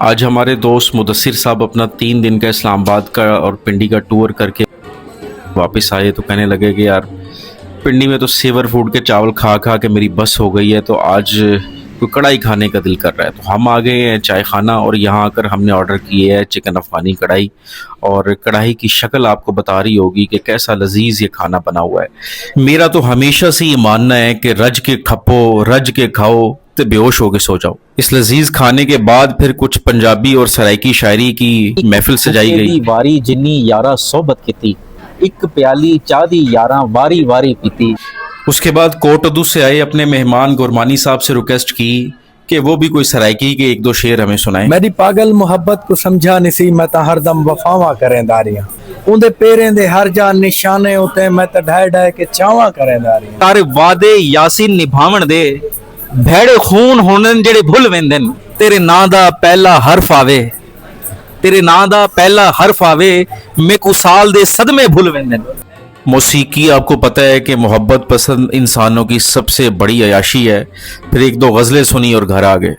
آج ہمارے دوست مدثر صاحب اپنا 3 دن کا اسلام آباد کا اور پنڈی کا ٹور کر کے واپس آئے تو کہنے لگے کہ یار پنڈی میں تو سیور فوڈ کے چاول کھا کھا کے میری بس ہو گئی ہے، تو آج کوئی کڑھائی کھانے کا دل کر رہا ہے۔ تو ہم آ گئے ہیں چائے خانہ اور یہاں آ کر ہم نے آرڈر کیے ہے چکن افغانی کڑھائی، اور کڑھائی کی شکل آپ کو بتا رہی ہوگی کہ کیسا لذیذ یہ کھانا بنا ہوا ہے۔ میرا تو ہمیشہ سے یہ ماننا ہے کہ رج کے کھپو، رج کے کھاؤ تے بے ہوش ہو کے سو جاؤ۔ اس لذیذ کھانے کے بعد پھر کچھ پنجابی اور سرائکی شاعری کی محفل سجائی گئی۔ واری جنی یارا صحبت کیتی، ایک پیالی چاہ دی یاراں واری واری پیتی۔ اس کے بعد کوٹ ادو سے آئے اپنے مہمان گورمانی صاحب سے ریکویسٹ کی کہ وہ بھی کوئی سرائکی کے 1-2 شعر ہمیں سنائیں۔ میری پاگل محبت کو سمجھا نسی، میں تا ہر دم وفاواں کریں داریاں، اندے پیریں دے ہر جا نشانے ہوتے، میں تا ڈھائے ڈھائے کے چاواں کریں داریاں۔ تارے وعدے یاسین نبھاون دے، بھیڑے خون ہونن جڑے بھل ویندن، تیرے ناں دا پہلا حرف آوے، تیرے ناں دا پہلا حرف آوے، میں کو سال دے صدمے بھل ویندن۔ موسیقی آپ کو پتہ ہے کہ محبت پسند انسانوں کی سب سے بڑی عیاشی ہے۔ پھر 1-2 غزلیں سنی اور گھر آ گئے۔